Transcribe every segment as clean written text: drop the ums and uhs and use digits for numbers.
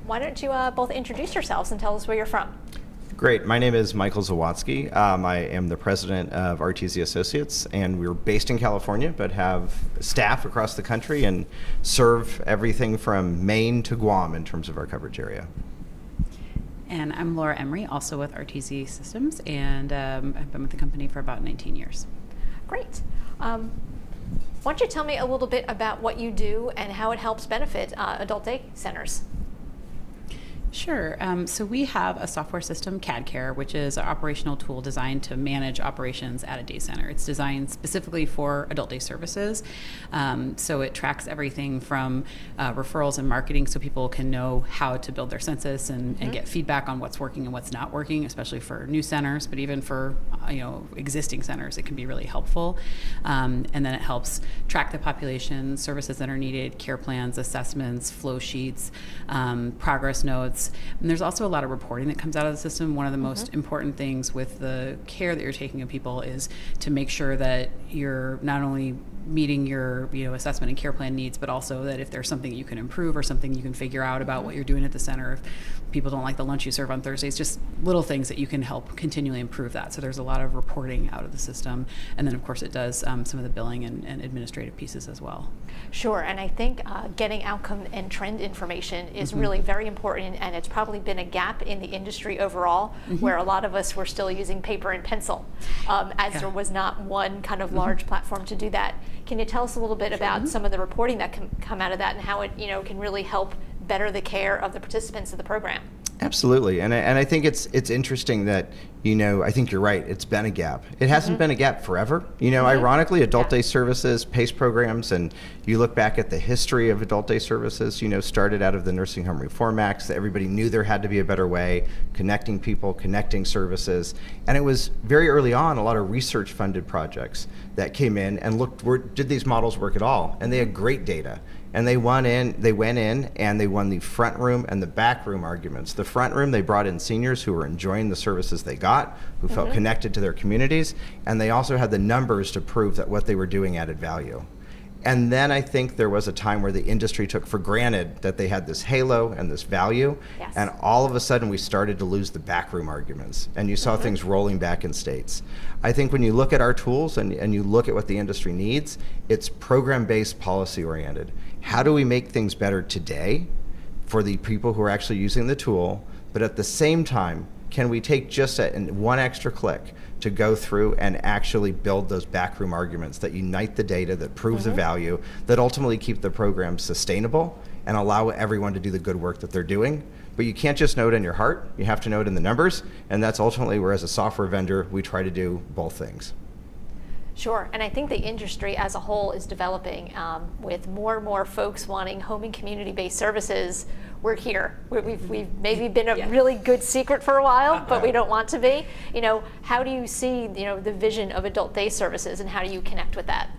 Why don't you both introduce yourselves and tell us where you're from? Great. My name is Michael Zawadski. I am the president of RTZ Associates, and we're based in California, but have staff across the country and serve everything from Maine to Guam in terms of our coverage area. And I'm Laura Emery, also with RTZ Systems, and I've been with the company for about 19 years. Great. Why don't you tell me a little bit about what you do and how it helps benefit adult day centers? Sure. So we have a software system, CAD/CARE, which is an operational tool designed to manage operations at a day center. It's designed specifically for adult day services. So it tracks everything from referrals and marketing, so people can know how to build their census and get feedback on what's working and what's not working, especially for new centers, but even for existing centers, it can be really helpful. And then it helps track the population, services that are needed, care plans, assessments, flow sheets, progress notes. And there's also a lot of reporting that comes out of the system. One of the most important things with the care that you're taking of people is to make sure that you're not only meeting your assessment and care plan needs, but also that if there's something you can improve or something you can figure out about what you're doing at the center, if people don't like the lunch you serve on Thursdays, just little things that you can help continually improve that. So there's a lot of reporting out of the system. And then of course it does some of the billing and administrative pieces as well. Sure, and I think getting outcome and trend information is really very important, and it's probably been a gap in the industry overall, where a lot of us were still using paper and pencil, as there was not one kind of large platform to do that. Can you tell us a little bit about some of the reporting that can come out of that and how it can really help better the care of the participants of the program? Absolutely, and I think it's interesting that I think you're right. It's been a gap. It hasn't been a gap forever. Ironically, adult day services, PACE programs, and you look back at the history of adult day services. Started out of the Nursing Home Reform Acts. That everybody knew there had to be a better way, connecting people, connecting services, and it was very early on a lot of research-funded projects that came in and looked, did these models work at all? And they had great data. And they went in and they won the front room and the back room arguments. The front room, they brought in seniors who were enjoying the services they got, who felt connected to their communities, and they also had the numbers to prove that what they were doing added value. And then I think there was a time where the industry took for granted that they had this halo and this value, and all of a sudden we started to lose the backroom arguments, and you saw things rolling back in states. I think when you look at our tools and you look at what the industry needs, it's program-based, policy-oriented. How do we make things better today for the people who are actually using the tool, but at the same time, can we take just one extra click to go through and actually build those backroom arguments that unite the data, that proves the value, that ultimately keep the program sustainable and allow everyone to do the good work that they're doing. But you can't just know it in your heart, you have to know it in the numbers, and that's ultimately where, as a software vendor, we try to do both things. Sure, and I think the industry as a whole is developing with more and more folks wanting home and community-based services. We're here. We've maybe been a really good secret for a while, but we don't want to be. How do you see the vision of adult day services, and how do you connect with that?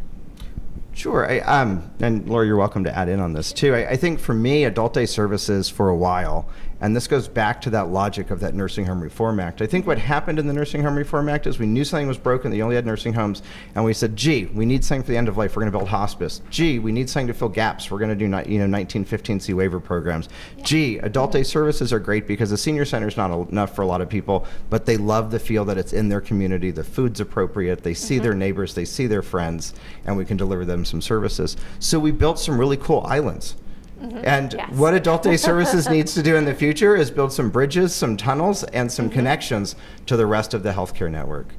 Sure, and Laura, you're welcome to add in on this too. I think for me, adult day services for a while, and this goes back to that logic of that Nursing Home Reform Act. I think what happened in the Nursing Home Reform Act is we knew something was broken, they only had nursing homes, and we said, gee, we need something for the end of life, we're gonna build hospice. Gee, we need something to fill gaps, we're gonna do 1915C waiver programs. Gee, adult day services are great because the senior center is not enough for a lot of people, but they love the feel that it's in their community, the food's appropriate, they see their neighbors, they see their friends, and we can deliver them some services. So we built some really cool islands. And what adult day services needs to do in the future is build some bridges, some tunnels, and some connections to the rest of the healthcare network.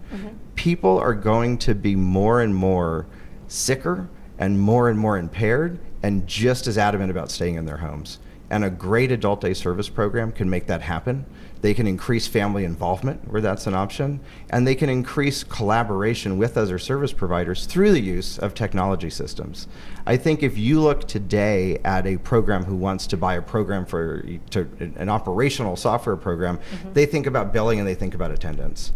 People are going to be more and more sicker and more impaired and just as adamant about staying in their homes. And a great adult day service program can make that happen. They can increase family involvement where that's an option, and they can increase collaboration with other service providers through the use of technology systems. I think if you look today at a program who wants to buy a program an operational software program, they think about billing and they think about attendance.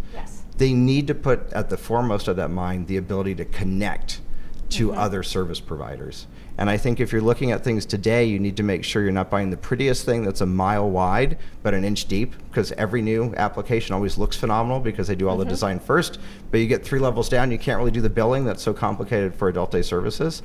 They need to put at the foremost of that mind the ability to connect to other service providers. And I think if you're looking at things today, you need to make sure you're not buying the prettiest thing that's a mile wide, but an inch deep, because every new application always looks phenomenal because they do all the design first, but you get 3 levels down, you can't really do the billing that's so complicated for adult day services.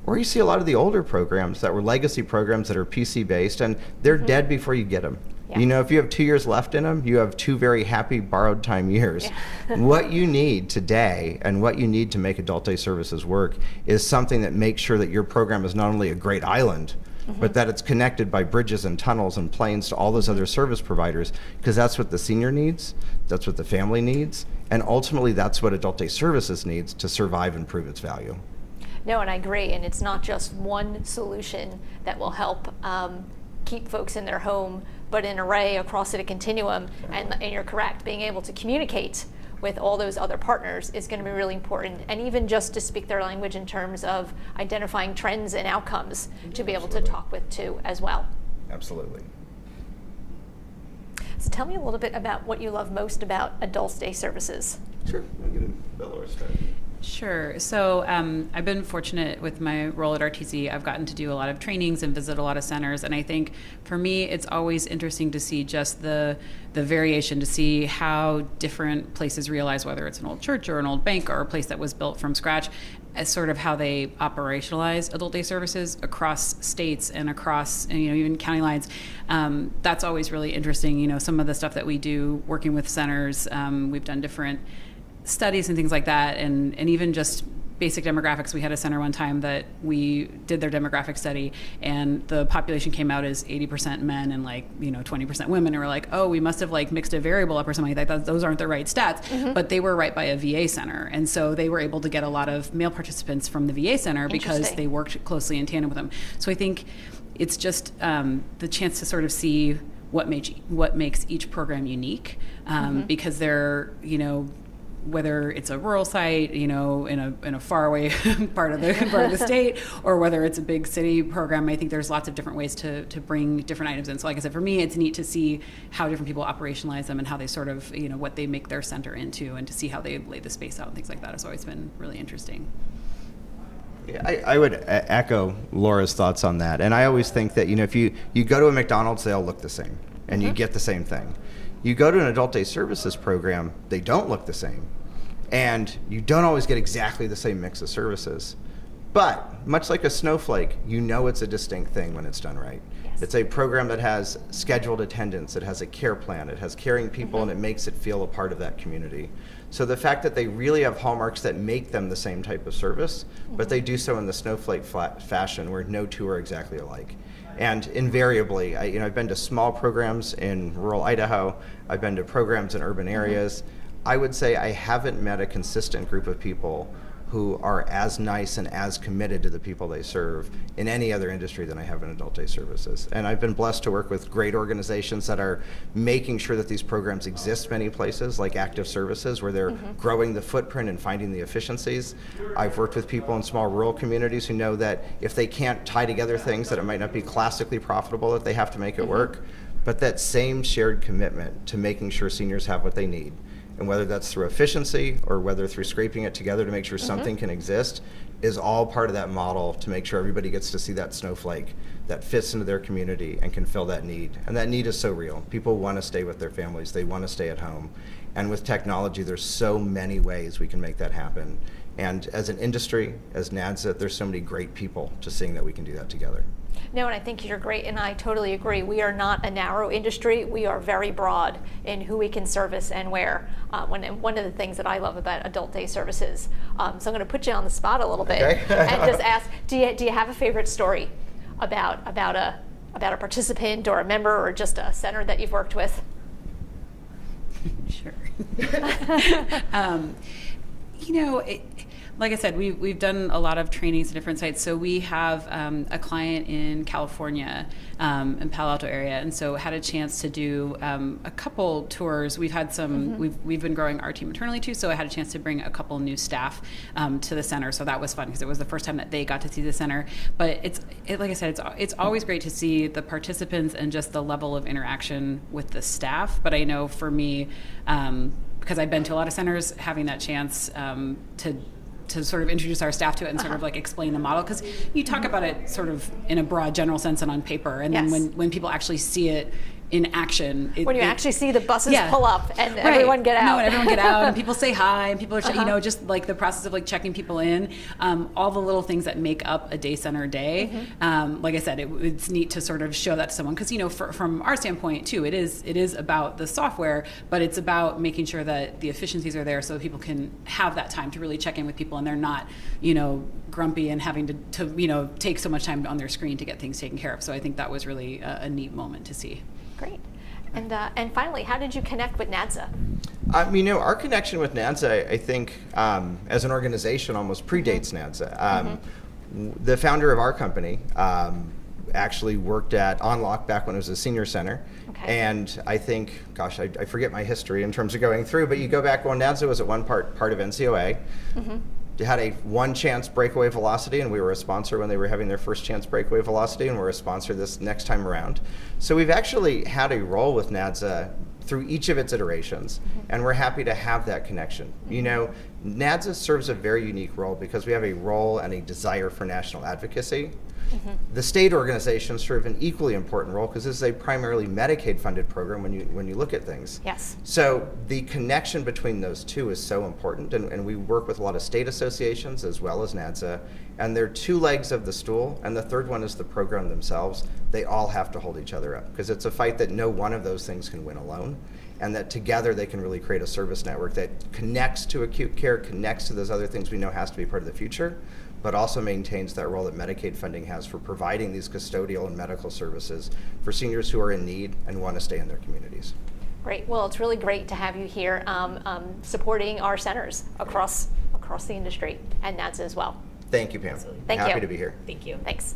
Or you see a lot of the older programs that were legacy programs that are PC-based, and they're dead before you get them. Yeah. You know, if you have 2 years left in them, you have 2 very happy borrowed time years. Yeah. What you need today and what you need to make adult day services work is something that makes sure that your program is not only a great island, but that it's connected by bridges and tunnels and planes to all those other service providers, because that's what the senior needs, that's what the family needs, and ultimately that's what adult day services needs to survive and prove its value. No, and I agree, and it's not just one solution that will help keep folks in their home, but an array across a continuum. And you're correct, being able to communicate with all those other partners is going to be really important, and even just to speak their language in terms of identifying trends and outcomes to be able to talk with too as well. Absolutely. So tell me a little bit about what you love most about adult day services. Sure. I'll get Bella started. Sure. So I've been fortunate with my role at RTZ. I've gotten to do a lot of trainings and visit a lot of centers. And I think for me, it's always interesting to see just the variation, to see how different places realize, whether it's an old church or an old bank or a place that was built from scratch, as sort of how they operationalize adult day services across states and across, even county lines. That's always really interesting. Some of the stuff that we do working with centers, we've done different studies and things like that, and even just basic demographics. We had a center one time that we did their demographic study, and the population came out as 80% men and 20% women, and we're like, oh, we must have mixed a variable up or something like that. Those aren't the right stats, but they were right by a VA center, and so they were able to get a lot of male participants from the VA center because they worked closely in tandem with them. So I think it's just the chance to sort of see what makes each program unique, because they're, whether it's a rural site, in a faraway part of the state, or whether it's a big city program. I think there's lots of different ways to bring different items in. So like I said, for me, it's neat to see how different people operationalize them and how they sort of, what they make their center into, and to see how they lay the space out and things like that has always been really interesting. Yeah, I would echo Laura's thoughts on that. And I always think that, if you go to a McDonald's, they all look the same, and you get the same thing. You go to an adult day services program, they don't look the same. And you don't always get exactly the same mix of services. But much like a snowflake, it's a distinct thing when it's done right. Yes. It's a program that has scheduled attendance, it has a care plan, it has caring people, and it makes it feel a part of that community. So the fact that they really have hallmarks that make them the same type of service, but they do so in the snowflake fashion where no two are exactly alike. And invariably, I've been to small programs in rural Idaho, I've been to programs in urban areas. I would say I haven't met a consistent group of people who are as nice and as committed to the people they serve in any other industry than I have in adult day services. And I've been blessed to work with great organizations that are making sure that these programs exist many places, like Active Services, where they're growing the footprint and finding the efficiencies. I've worked with people in small rural communities who know that if they can't tie together things, that it might not be classically profitable, that they have to make it work. But that same shared commitment to making sure seniors have what they need, and whether that's through efficiency or whether through scraping it together to make sure something can exist, is all part of that model to make sure everybody gets to see that snowflake that fits into their community and can fill that need. And that need is so real. People want to stay with their families. They want to stay at home. And with technology, there's so many ways we can make that happen. And as an industry, as NADSA, there's so many great people just seeing that we can do that together. No, and I think you're great, and I totally agree. We are not a narrow industry. We are very broad in who we can service and where. One of the things that I love about adult day services, so I'm going to put you on the spot a little bit and just ask, do you have a favorite story about a participant or a member or just a center that you've worked with? Sure. Like I said, we've done a lot of trainings at different sites. So we have a client in California, in Palo Alto area, and so had a chance to do a couple tours. We've had some. We've been growing our team internally too, so I had a chance to bring a couple new staff to the center. So that was fun because it was the first time that they got to see the center. But like I said, it's always great to see the participants and just the level of interaction with the staff. But I know for me, because I've been to a lot of centers, having that chance to sort of introduce our staff to it and sort of explain the model, because you talk about it sort of in a broad general sense and on paper, and then when people actually see it in action. When you actually see the buses Yeah. pull up and Right. everyone get out. No, and everyone get out, and people say hi, and people are, you know, just like the process of like checking people in, all the little things that make up a day center day. Like I said, it's neat to sort of show that to someone, because you know, from our standpoint too, it is about the software, but it's about making sure that the efficiencies are there so people can have that time to really check in with people, and they're not, you know, grumpy and having to you know, take so much time on their screen to get things taken care of. So I think that was really a neat moment to see. Great. And finally, how did you connect with NADSA? You know, our connection with NADSA, I think, as an organization, almost predates NADSA. The founder of our company actually worked at Unlock back when it was a senior center. Okay. And I think, gosh, I forget my history in terms of going through, but you go back when NADSA was at one part of NCOA. They had a one chance breakaway velocity, and we were a sponsor when they were having their first chance breakaway velocity, and we're a sponsor this next time around. So we've actually had a role with NADSA through each of its iterations, and we're happy to have that connection. You know, NADSA serves a very unique role because we have a role and a desire for national advocacy. The state organizations serve an equally important role because this is a primarily Medicaid-funded program when you look at things. Yes. So the connection between those two is so important, and we work with a lot of state associations as well as NADSA, and they're two legs of the stool, and the third one is the program themselves. They all have to hold each other up because it's a fight that no one of those things can win alone, and that together they can really create a service network that connects to acute care, connects to those other things we know has to be part of the future, but also maintains that role that Medicaid funding has for providing these custodial and medical services for seniors who are in need and want to stay in their communities. Great. Well, it's really great to have you here supporting our centers across the industry and NADSA as well. Thank you, Pam. Thank Happy you. to be here. Thank you. Thanks.